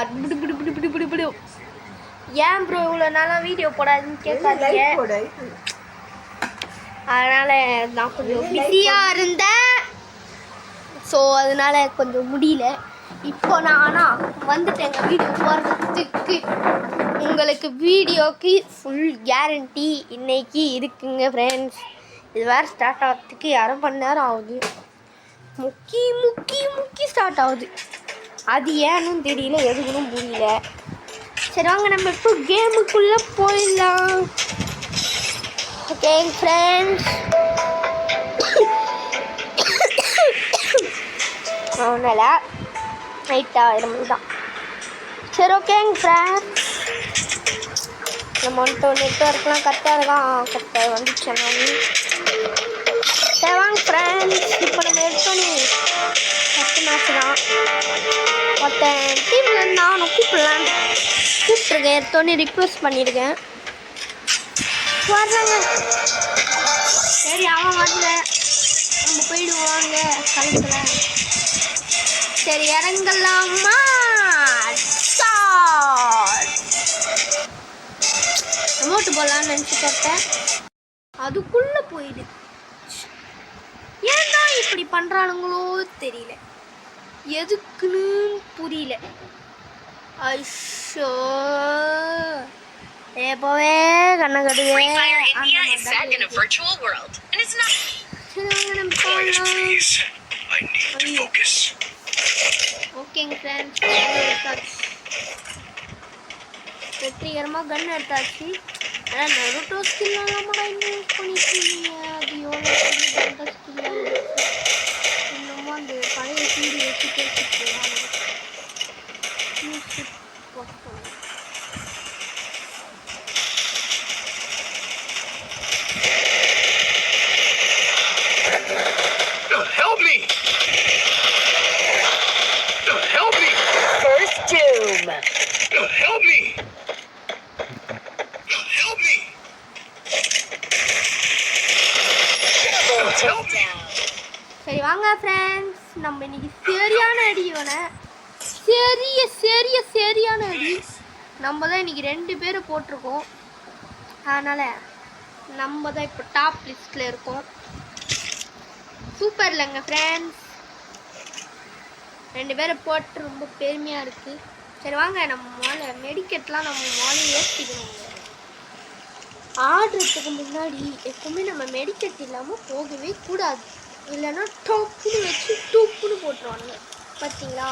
Start. ஏன் bro இவ்வளோ நாளாக வீடியோ போடாதுன்னு கேட்காதீங்க. அதனால் நான் கொஞ்சம் பிஸியாக இருந்தேன். ஸோ அதனால் கொஞ்சம் முடியல. இப்போ நான் ஆனால் வந்துட்டேங்க வீடியோ போடுறதுக்கு. உங்களுக்கு வீடியோக்கு ஃபுல் கேரண்டி இன்னைக்கு இருக்குங்க ஃப்ரெண்ட்ஸ். இது வேறு ஸ்டார்ட் ஆகிறதுக்கு 1/2 மணி நேரம் ஆகுது. முக்கி ஸ்டார்ட் ஆகுது. அது ஏன்னு தெரியல, எதுக்குன்னு புரியல. சரி வாங்க நம்ம இப்போ கேமுக்குள்ளே போயிடலாம். ஓகே ஃப்ரெண்ட்ஸ், ஒன்றும் இல்லை, நைட்டாக இருந்தது தான். சரி ஓகேங்க ஃப்ரெண்ட்ஸ், நம்ம வந்துட்டு நெட்ஒர்க்லாம் கரெக்டாக இருக்கான். கரெக்டாக வந்துச்சு. சரி வாங்க ஃப்ரெண்ட்ஸ், இப்போ நம்ம எடுத்தோன்னே ஃபஸ்ட்டு மேட்ச் தான். ஒருத்தன் டீமில் நானும் கூப்பிட்ருக்கேன். எடுத்தோன்னே ரிக்வெஸ்ட் பண்ணியிருக்கேன். வர்றாங்க. சரி அவன் வரல, நம்ம போயிடுவாங்க களத்துல. சரி இறங்கலாமா? ரிமோட்டு போடலான்னு நினச்சி பார்த்தேன், அதுக்குள்ளே போயிடு. ஏன் தான் இப்படி பண்ணுறானுங்களோ தெரியல, எதுக்குன்னு புரியல. ஐஷோ எப்போவே கண்ணை கட்டுவே. ஓகேங்க ஃப்ரெண்ட்ஸ், வெற்றிகரமாக கன் எடுத்தாச்சு. ஆனால் நருட்டோ ஸ்கில் இல்லாமடா இன்னும் யூஸ் பண்ணிட்டுருக்கீங்க. அது எவ்வளோ பெரிய ஸ்கில் இன்னமும் அந்த பழைய சீடி வச்சு பேசிட்டு Help me! Help me! First doom. Help me! Help me! Help me! சரி வாங்க ஃப்ரெண்ட்ஸ், நம்ம இன்னைக்கு சரியான அடி. சரியான அடி. நம்ம தான் இன்னைக்கு 2 பேரை போட்டிருக்கோம். அதனால் நம்ம தான் இப்போ டாப் லிஸ்ட்டில் இருக்கோம். சூப்பர் இல்லைங்க ஃப்ரெண்ட்ஸ், 2 பேரை போட்டு ரொம்ப பெருமையாக இருக்குது. சரி வாங்க, நம்ம முதல்ல மெடிக்கெட்லாம் நம்ம முதல்ல ஏற்றிக்கணும். ஆடுறதுக்கு முன்னாடி எப்பவுமே நம்ம மெடிக்கெட் இல்லாமல் போகவே கூடாது. இல்லைன்னா டோப்புன்னு வச்சு டூப்புன்னு போட்டுருவானுங்க. பார்த்தீங்களா,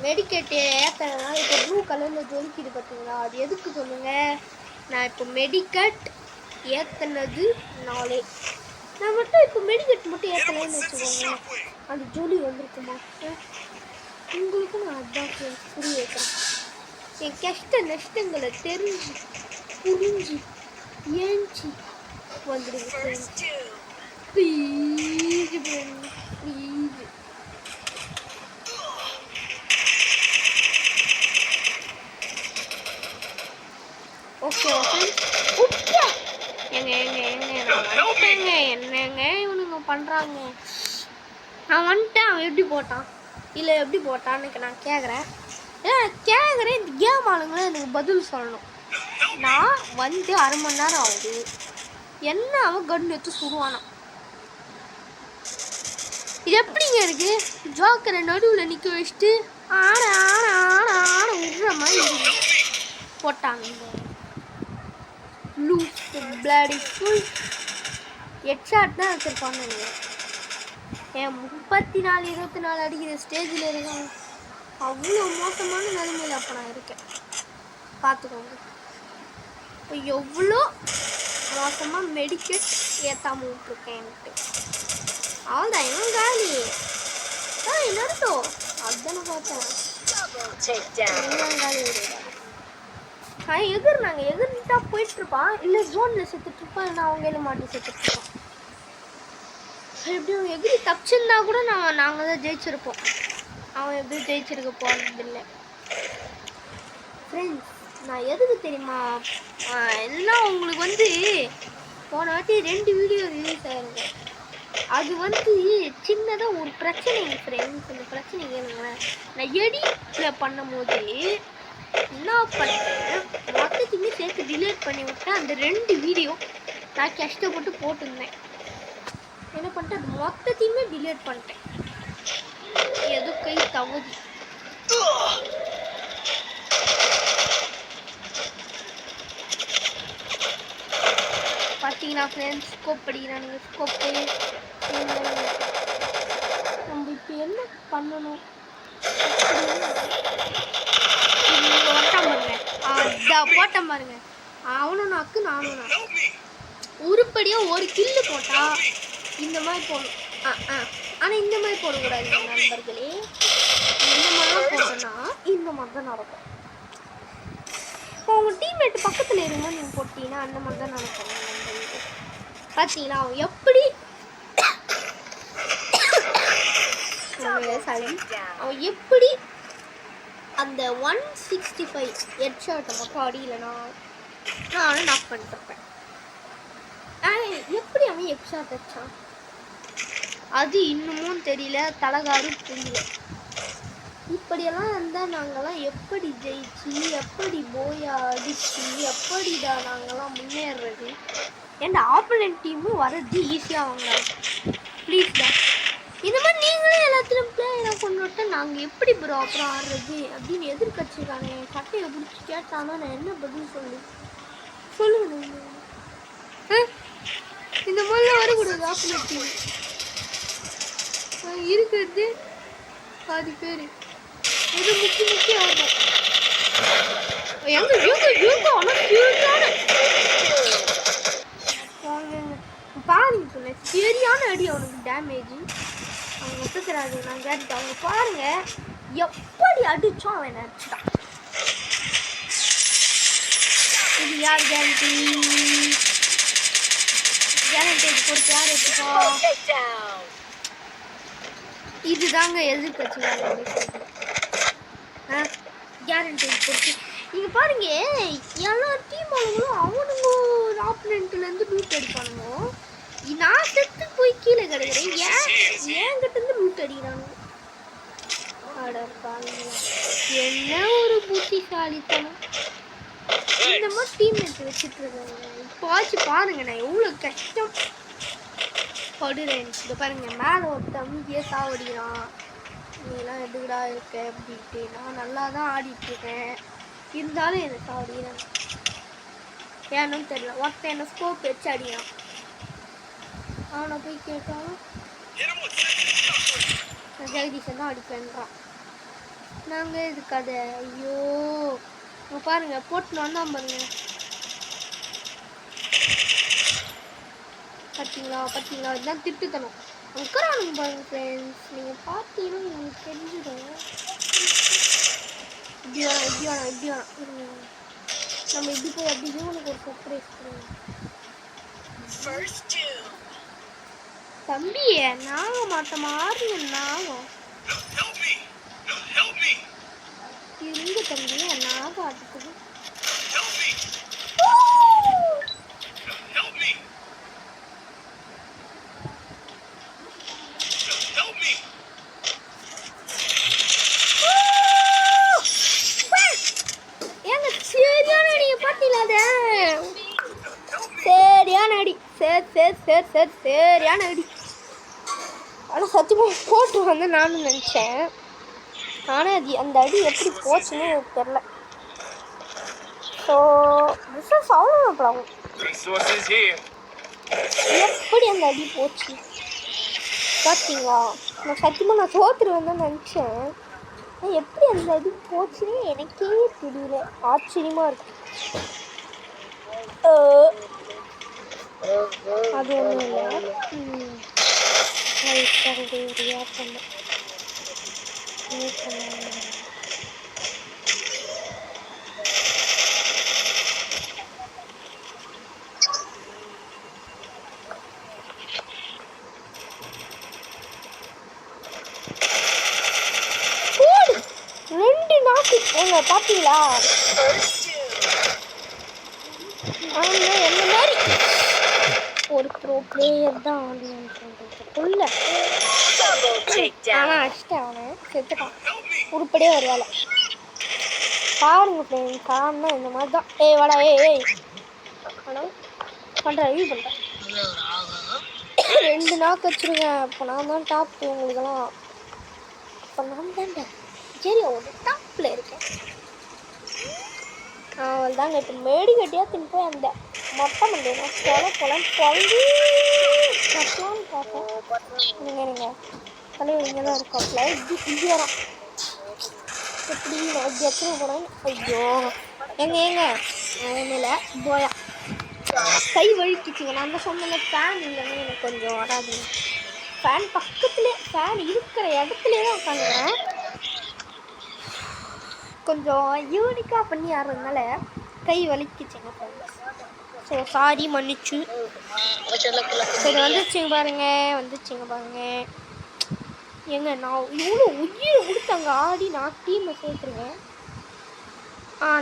மெடிக்கெட் ஏற்றனா இப்போ ப்ளூ கலரில் ஜொலிக்குது பார்த்தீங்களா, அது எதுக்கு சொல்லுங்கள்? நான் இப்போ மெடிக்கெட் ஏற்றினது நாளே. நான் மட்டும் இப்போ மெடிக்கெட் மட்டும் ஏற்றலைன்னு வச்சுக்கோங்க, அது ஜொலி வந்திருக்குமா? உங்களுக்கும் நான் அதுதான் புரிய வைக்கிறேன். என் கஷ்ட நஷ்டங்களை தெரிஞ்சு புரிஞ்சு ஏஞ்சி வந்துடுங்க ப்ளீஸ் ப்ளீஸ். Okay okay. என்னங்க இவனுங்க பண்ணுறாங்க? நான் வந்துட்டேன். அவன் எப்படி போட்டான் இல்லை எப்படி போட்டான்னு நான் கேட்குறேன். இந்த கேம் ஆளுங்களும் எனக்கு பதில் சொல்லணும். நான் வந்து 1/2 மணி நேரம் ஆகுது, என்ன அவன் கன் எடுத்து சுடுவானான். இது எப்படிங்க இருக்கு? ஜோக்கரை நடுவில் நிற்க வச்சுட்டு ஆட விடுற மாதிரி போட்டாங்க. லூஸ் பிளாடி ஃபுல் ஹெட்ஷாட் தான் வச்சுருப்பாங்க. என் 34 24 அடிக்கிற ஸ்டேஜில் இருக்காங்க. அவ்வளோ மோசமான நிலைமையில் அப்போ நான் இருக்கேன். பார்த்துக்கோங்க இப்போ எவ்வளோ மோசமாக மெடிக்கெட் ஏற்றாமல் விட்ருக்கேன்ட்டு. அவ்வளோதான், இவன் காலி என்னடோ அதுதானே பார்த்தேன். நாங்கள் எதிர்ட்டா போயிட்டுருப்பான், இல்லை ஜோனில் செத்துட்ருப்பான், இல்லைன்னா அவங்க மாட்டி செத்துட்ருப்பான். எப்படியும் எகிரி தப்பிச்சிருந்தா கூட நாங்கள் தான் ஜெயிச்சிருப்போம். அவன் எப்படி ஜெயிச்சிருக்க போகிறதில்லை. ஃப்ரெண்ட்ஸ், நான் எதுக்கு தெரியுமா எல்லாம் உங்களுக்கு வந்து போன வாட்டி 2 வீடியோ ரிலீஸ் ஆகிருக்கும். அது வந்து சின்னதாக ஒரு பிரச்சனை ஃப்ரெண்ட்ஸ். அந்த பிரச்சனை கேளுங்களேன். நான் எடிட்டில் பண்ணும் போது என்ன பண்ணிட்டேன், மொத்தத்தையுமே சேர்த்து டிலீட் பண்ணி விட்டேன். அந்த 2 வீடியோ நான் கஷ்டப்பட்டு போட்டிருந்தேன். என்ன பண்ணிட்டேன், அது மொத்தத்தையுமே டிலீட் பண்ணிட்டேன். ஏதோ கை தவறி. பார்த்தீங்கன்னா ஃப்ரெண்ட்ஸ், ஸ்கோப் படிக்கிறானுங்க. ஸ்கோப்பு நம்ம இப்போ என்ன பண்ணணும்? போட்டேன் பாருங்க. அவனும் நாக்கு நானும் நாக்கு. உருப்படியாக ஒரு கில்லு போட்டா இந்த மாதிரி போடணும். ஆனால் இந்த மாதிரி போடக்கூடாது நண்பர்களே. இந்த மாதிரிலாம் போட்டோன்னா இந்த மாதிரி தான் நடக்கும். இப்போ உங்கள் டீம்மேட்டு பக்கத்தில் இருக்கும்போது நீங்கள் போட்டிங்கன்னா அந்த மாதிரி தான் நடக்கும். பார்த்தீங்களா அவன் எப்படி அவன் எப்படி அந்த 165 ஹெட் ஷாட்டை மட்டும் அடியிலனா நானும் நாக் பண்ணிட்டுருப்பேன். எப்படி அவன் ஹெட் ஷாட் வச்சான் அது இன்னமும் தெரியல, தலகாரும் தெரியல. இப்படியெல்லாம் இருந்தால் நாங்கள்லாம் எப்படி ஜெயிச்சு, எப்படி போயா அடிச்சு, எப்படிதான் நாங்கள்லாம் முன்னேறது? ஏன்னா ஆப்போனன்ட் டீமும் வர்றது ஈஸியாக வாங்கலாம். ப்ளீஸ் தான் இந்த மாதிரி நீங்களே எல்லாத்துலையும் பிளேயராக கொண்டு விட்டா நாங்கள் எப்படி ப்ரோ அப்புறம் ஆடுறது அப்படின்னு எதிர்கட்சிக்காங்க. என் சட்டையை பிடிச்சி கேட்டானா நான் என்ன பதில் சொல்லுங்க இந்த மாதிரிலாம் வரக்கூடாது. ஆப்போனன்ட் டீம் இருக்கிறது பாதி பேர் இது முக்கிய ஆகும். பாருங்க சொன்னேன், சரியான அடி அவனுக்கு டேமேஜ். அவங்க ஒத்துக்கிறாரு. நான் கேட்டு அவங்க பாருங்க எப்படி அடிச்சோம் அவன் அடிச்சுட்டான். இது யார் கேரண்டி? கேரண்டி பொறுத்து யார் எடுத்துக்கோ. இதுதாங்க எதிர்கட்சி கேரண்டி பொறுத்து. நீங்கள் பாருங்க எல்லா டீம் ஆளுங்களும் அவனுங்க ஆப்போனன்ட்லேருந்து லூட் அடிப்பானுங்க. நான் செத்து போய் கீழே கிடக்குறேன். ஏன்கிட்டருந்து லூட் அடிக்கிறானுங்க. என்ன ஒரு புத்திசாலித்தனம். இந்த மாதிரி டீம்மேட் வச்சுட்டு இருக்காங்க. இப்போ பாருங்க நான் எவ்வளோ கஷ்டம் படுறேன். இதை பாருங்க மேலே ஒருத்தன் அமைதியே சாவடிக்கிறான். நீலாம் எதுக்குடா இருக்க அப்படின்ட்டு. நான் நல்லா தான் ஆடிட்டு இருக்கேன், இருந்தாலும் எனக்கு சாவடிக்கிறான். ஏன்னு தெரியல. ஒருத்தன் என்ன ஸ்கோப் வச்சு அடிக்கிறான். அவனை போய் கேட்டாலும் ஜெகதீஷன் தான் அடிப்பேன்றான். நாங்கள் இது கதை. ஐயோ பாருங்க போட்டுன்னு வந்தான் பாருங்க. பார்த்தீங்களா இதுதான் திட்டுத்தனம். உட்காரானுங்க பாருங்க ஃப்ரெண்ட்ஸ். நீங்கள் பார்த்தீங்கன்னா உங்களுக்கு தெரிஞ்சிடும். இப்படி வேணாம் நம்ம இப்படி போய் அப்படி உனக்கு ஒரு சர்ப்ரைஸ் பண்ணுவோம். தம்பி நாங்க மாட்டோம் மாறுங்க. நாகம் இருங்க தம்பி, நாகம் ஆட்டுக்குது. சரியான அடி. ஆனால் சத்தியமாக போட்டு வந்து நானும் நினச்சேன். ஆனால் அது அந்த அடி எப்படி போச்சுன்னு எனக்கு தெரில. ஸோ ரிசோர்ஸ் அவ்வளோ ப்ராப்ளம். எப்படி அந்த அடி போச்சு பார்த்தீங்களா? நான் சத்தியமாக நான் தோற்றுருவேன் தான் நினச்சேன். எப்படி அந்த அடி போச்சுன்னு எனக்கே தெரியல. ஆச்சரியமாக இருக்கு. அது ஒன்றும் இல்லை. ரெண்டு நாக்கு எங்க பாத்தீங்களா? என்ன மாதிரி ஒரு ப்ரோ பிளேயர் தான் ஆடுவேன். உள்ள Double takedown. ஆனால் அடிச்சிட்டேன் அவனை செத்துட்டான் உருப்படியே ஒரு வேலை பாருங்க ஃப்ரெண்ட் காரணம் இந்த மாதிரி தான் வாடா ஏய் ஹலோ பண்ணுறேன் ரிவ்யூ பண்ணுறேன் 2 நாக்கு வச்சுருக்கேன் இப்போ நான் தான் டாப் உங்களுக்கெல்லாம் இப்போ நான் தான்டா சரி ஒரு டாப்பில் இருக்கேன் அவள் தாங்க இப்போ மேடி கட்டியாக தின்னு போய் அந்த மொட்டை மண்டையை பொழன்னு பொழந்து கட்டலான்னு பார்த்தேன் நீங்கள் தலைவர் இங்கே தான் இருக்காப்புல இது வரான் எப்படி நான் எத்தனை போனாலும் ஐயோ ஏங்க ஒன்றும் போயா கை வழுக்கிச்சிங்க நான் தான் சொன்னேன் ஃபேன் இல்லைன்னு எனக்கு கொஞ்சம் வராதுங்க ஃபேன் பக்கத்துலேயே ஃபேன் இருக்கிற இடத்துலையே தான் உட்காந்துக்கிறேன் கொஞ்சம் யூனிக்காக பண்ணி ஆடுறதுனால கை வலிக்குச்சுங்க ஸோ சாரி மன்னிச்சு சரி வந்துச்சுங்க பாருங்க ஏங்க நான் இவ்வளோ உயிரை கொடுத்து அங்கே ஆடி நான் டீமை சேர்த்துருவேன்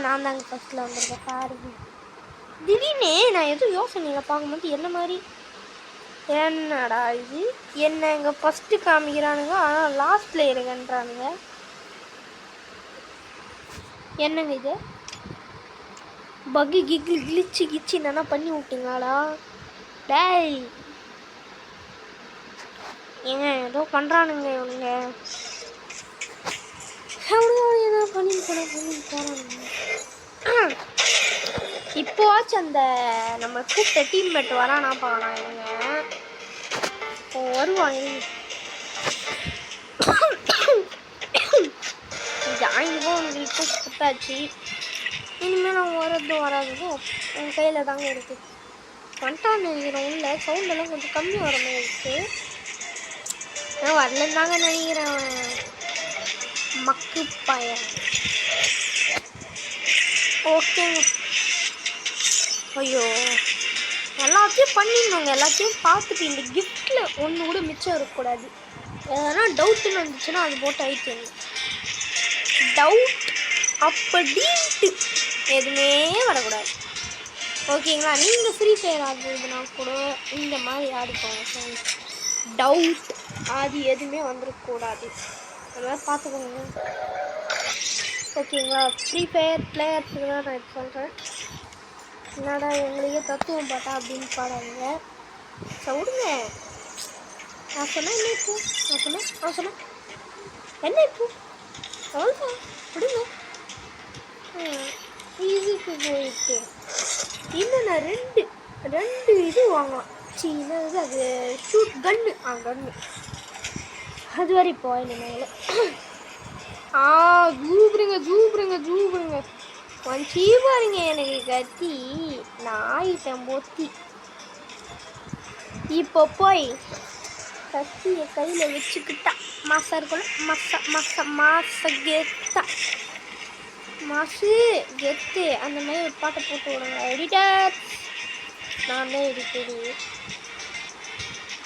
நான் தாங்க ஃபஸ்ட்டில் வந்துருக்கேன் பாருங்க திடீர்னு நான் எதுவும் யோசனையில் பார்க்கும்போது என்ன மாதிரி என்னடா இது என்ன இங்கே ஃபஸ்ட்டு காமிக்கிறானுங்க ஆனால் லாஸ்ட்டில் இருங்கன்றானுங்க என்னங்க இது பக்கு கிச்சு என்னன்னா பண்ணி விட்டீங்களா டேய் ஏங்க ஏதோ பண்ணுறானுங்க இவனுங்க ஏதோ பண்ணி போகிறானுங்க இப்போவாச்சும் அந்த நம்ம கூப்பிட்ட டீம்மேட் வரானா பார்க்கலாம் இவங்க இப்போ வருவாங்க ஜாயின்கோ உங்களுக்கு கொடுத்தாச்சு இனிமேல் அவங்க வராதுக்கும் உங்கள் கையில் தாங்க இருக்குது வந்துட்டான்னு நினைக்கிறேன் உள்ள சவுண்டெல்லாம் கொஞ்சம் கம்மி வர மாதிரி இருக்குது நான் வரலன்னு தாங்க நினைக்கிறேன் மக்கு பையன் ஓகேங்க ஐயோ எல்லாத்தையும் பண்ணிடணுங்க எல்லாத்தையும் பார்த்துட்டு இந்த கிஃப்டில் ஒன்று கூட மிச்சம் இருக்கக்கூடாது எதனா டவுட்டுன்னு வந்துச்சுன்னா அது போட்டு ஆயிடுச்சுங்க டவுட் அப்படின்ட்டு எதுவுமே வரக்கூடாது ஓகேங்களா நீங்கள் ஃப்ரீ ஃபயர் ஆடுறதுனா கூட இந்த மாதிரி ஆடிக்கோங்க ஃப்ரெண்ட்ஸ் டவுட் அது எதுவுமே வந்துடக்கூடாது அந்த மாதிரி பார்த்துக்கோங்க ஓகேங்களா ஃப்ரீ ஃபயர் பிளேயர்ஸுக்கு தான் நான் இப்போ சொல்கிறேன் என்னடா எங்களுக்கே தத்துவம் பாட்டா அப்படின்னு பாடாங்க விடுங்க நான் சொன்னேன் என்ன இப்போ நான் சொன்னேன் என்ன இப்போ அவ்வளோதான் விடுங்க இதுக்கு போயிட்டு இன்னும் நான் ரெண்டு இது வாங்கலாம் என்னது அது ஷூட் கன்னு கன்னு அது வரை போயில மேலே ஜூபுருங்க வஞ்சி பாருங்க எனக்கு கத்தி நான் ஆயிட்டேன் பொத்தி இப்போ போய் கத்தியை கையில் வச்சுக்கிட்டா மாசா இருக்கணும் மாச கெத்தா மாசு கெத்து அந்த மாதிரி ஒரு பாட்டை போட்டு விடுங்க எடிட்டர் நான் தான் எடிட்டரு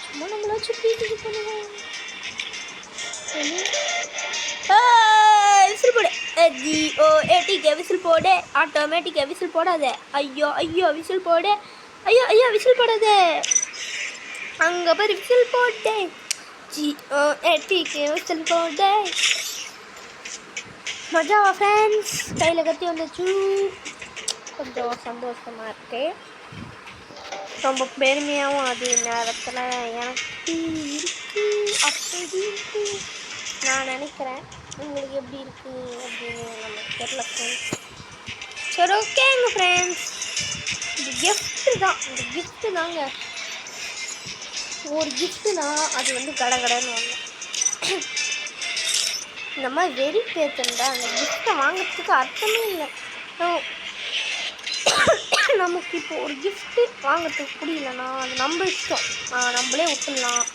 சும்மா நம்மள வச்சு பீட்டுக்கு பண்ணுவேன் விசில் போடு ஜிஓஏடிக்கு விசில் போடு ஆட்டோமேட்டிக்காக விசில் போடாத ஐயோ விசில் போடு ஐயோ விசில் போடாத அங்கே பாரு விசில் போட்டே ஜிஓஏடிக்கு விசில் போடு மஜாவா ஃப்ரெண்ட்ஸ் கையில் கத்தி வந்துச்சு கொஞ்சம் சந்தோஷமாக இருக்கு ரொம்ப பெருமையாகவும் அது நேரத்தில் எனக்கு இருக்கு அப்படின்ட்டு நான் நினைக்கிறேன் உங்களுக்கு எப்படி இருக்கு அப்படின்னு நமக்கு தெரியல ஃப்ரெண்ட்ஸ் சரி ஓகேங்க ஃப்ரெண்ட்ஸ் இந்த கிஃப்ட்டு தாங்க ஒரு கிஃப்ட்டுனா அது வந்து கடன்னு ஒன்று இந்த மாதிரி வெறி பேத்துண்டா அந்த கிஃப்ட்டை வாங்கிறதுக்கு அர்த்தமே இல்லை நமக்கு இப்போ ஒரு கிஃப்ட்டு வாங்கிறதுக்கு புரியலன்னா அது நம்ம இஷ்டம் நம்மளே விட்டுடலாம்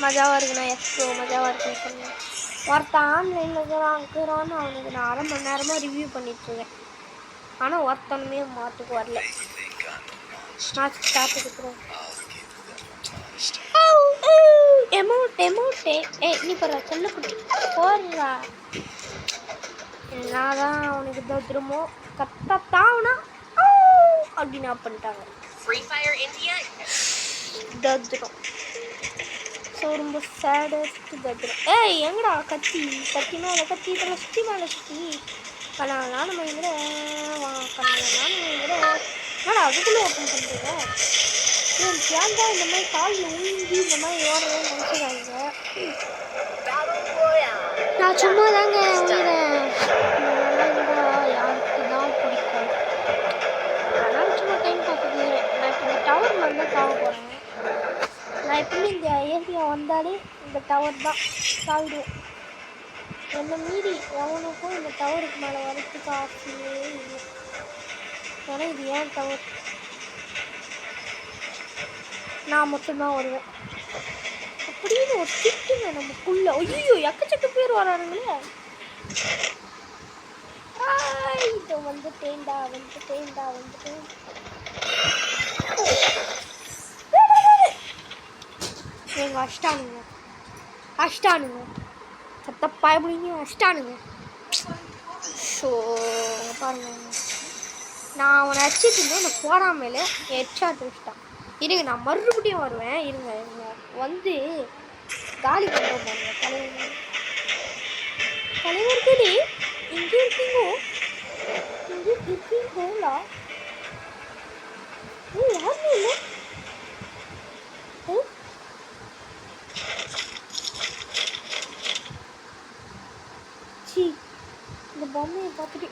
மஜாவாக இருக்குண்ணா எக்ஸ்ப்ரோ மஜாவாக இருக்குன்னு சொன்னேன் ஒருத்தன் ஆன்லைனில் இருக்கிறான்னு அவனுக்கு நான் 1/2 மணி நேரமாக ரிவ்யூ பண்ணிட்டுருக்கேன் ஆனால் ஒருத்தனுமே மாட்டுக்கு வரல நான் ஸ்டார்ட் கொடுக்குறேன் எமௌண்ட் நீ போடுற சொல்ல குட்டி போடுறா நான் தான் அவனுக்கு தோத்துருமோ கரெக்டாக தாவனா அப்படின்னு ஆஃப் பண்ணிட்டாங்க. Free Fire India. தோத்துரும். ஸோ ரொம்ப சேடஸ்ட்டு தோத்துரும். ஏய் எங்கடா கத்தி கத்தி மேலே கத்தி இதெல்லாம் சுற்றி மேலே சுற்றி கல்யாணம் நம்ம எங்கட கல்யாணம் எங்கட என்னடா அதுக்குள்ளே ஓப்பன் பண்ணுறீங்க? ஏன்டா இந்த மாதிரி காலில் ஊங்கி இந்த மாதிரி ஓடவே நினச்சிடாங்க. நான் சும்மா தாங்க உயிரேன். யாருக்கு தான் பிடிக்கும். அதனால் சும்மா டைம் பார்த்துக்கு. நான் இப்போ இந்த டவர் மாதிரி தான் தாவ போகிறேன். நான் எப்பவுமே இந்த ஏரியா வந்தாலே இந்த டவர் தான் சாவிடுவேன். என்னை மீறி எவனுக்கும் இந்த டவருக்கு மேலே வரத்துக்கு ஆசையே இல்லை. ஏன்னா இது ஏன் டவர், நான் மட்டும்தான் வருவேன் அப்படின்னு ஒரு திட்டுங்க நமக்குள்ள. ஐயோ எக்கச்சக்க பேர் வரானுங்களே. இதை வந்துட்டேன்டா வந்துட்டேன். எங்க அஷ்டானுங்க சத்தப்பாயபடிங்க அஷ்டானுங்க. ஸோ பாருங்க, நான் அவனை அடிச்சிட்டு இருந்தேன். இந்த போடாமலே ஹெட்ஷாட் வச்சுட்டான். இருங்க நான் மறுபடியும் வருவேன். இருங்க வந்து காலி பண்ணுறோம் பாருங்க. தலைவர்களே இங்கே இருக்கீங்களா? யாருமே இல்லை. சி இந்த பொம்மையை பார்த்துட்டு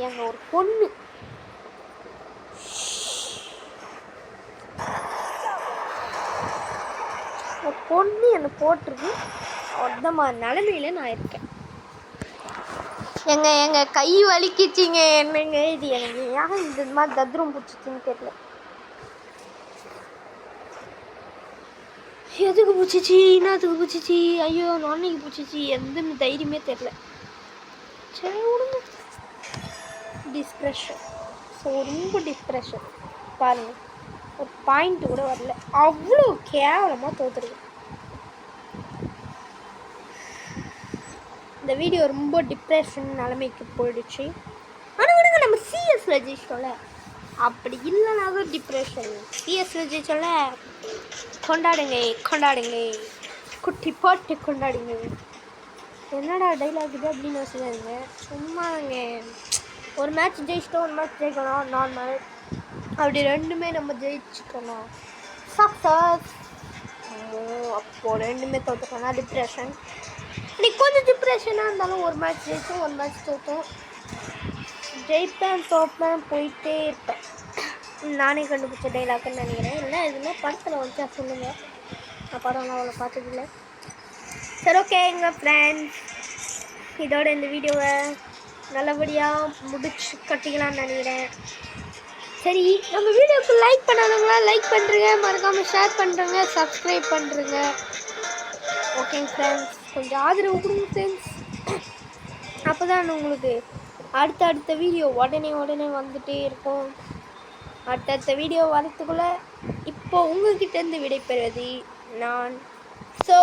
எங்க ஒரு பொண்ணு என்னை போட்டிருக்கு. அந்த மாதிரி நிலைமையில நான் இருக்கேன். எங்க கை வலிக்குச்சிங்க. என்னங்க இது எனக்கு ஏன் இந்த மாதிரி தத்ரம் பிடிச்சிச்சின்னு தெரியல. எதுக்கு பிடிச்சிச்சி, என்னத்துக்கு பிடிச்சிச்சி, ஐயோ நான்னைக்கு பிடிச்சிச்சி, எந்த தைரியமே தெரியல. சரி விடுங்க. டிஸ்ப்ரெஷன். ஸோ ரொம்ப டிஸ்ப்ரெஷன் பாருங்கள். ஒரு பாயிண்ட் கூட வரல. அவ்வளோ கேவலமாக தோற்றுருக்கு. இந்த வீடியோ ரொம்ப டிப்ரெஷன் நிலைமைக்கு போயிடுச்சு. ஆனால் விடுங்க, நம்ம சிஎஸ்ல ஜெயிச்சோம்ல, அப்படி இல்லைனாலும் டிப்ரெஷன். சிஎஸ்ல ஜெயிச்சோம்ல, கொண்டாடுங்க குட்டி போட்டு கொண்டாடுங்க. என்னடா டைலாக் இது அப்படின்னு வச்சுக்காதுங்க. சும்மாங்க ஒரு மேட்ச் ஜெயிச்சிட்டோம், ஒரு மேட்ச் ஜெயிக்கணும் நார்மல். அப்படி ரெண்டுமே நம்ம ஜெயிச்சுக்கணும் சக்ஸஸ். அப்போது ரெண்டுமே தோற்றுக்கோனா டிப்ரெஷன். இன்னைக்கு கொஞ்சம் டிப்ரெஷனாக இருந்தாலும் ஒரு மேட்ச் ஜெயிச்சோம், ஒரு மேட்ச் தோற்றோம். ஜெயிப்பேன் தோப்பேன் போயிட்டே இருப்பேன். நானே கண்டுபிடிச்ச டைலாக்குன்னு நினைக்கிறேன். இல்லை இதெல்லாம் படத்தில் வச்சா சொல்லுங்கள். நான் படம்லாம் அவ்வளோ பார்த்ததில்லை. சரி ஓகே எங்கள் ஃப்ரெண்ட்ஸ், இதோட இந்த வீடியோவை நல்லபடியாக முடிச்சு கட்டிக்கலான்னு நினைக்கிறேன். சரி, நம்ம வீடியோவுக்கு லைக் பண்ணாதவங்களா லைக் பண்ணுறங்க, மறக்காமல் ஷேர் பண்ணுறங்க, சப்ஸ்கிரைப் பண்ணுறங்க. ஓகேங்க ஃப்ரெண்ட்ஸ், கொஞ்சம் ஆதரவு கொடுங்க ஃப்ரெண்ட்ஸ். அப்போ தான் உங்களுக்கு அடுத்த வீடியோ உடனே வந்துகிட்டே இருக்கும். அடுத்த வீடியோ வரத்துக்குள்ளே இப்போ உங்கள்கிட்டேருந்து விடைபெறுவது நான். ஸோ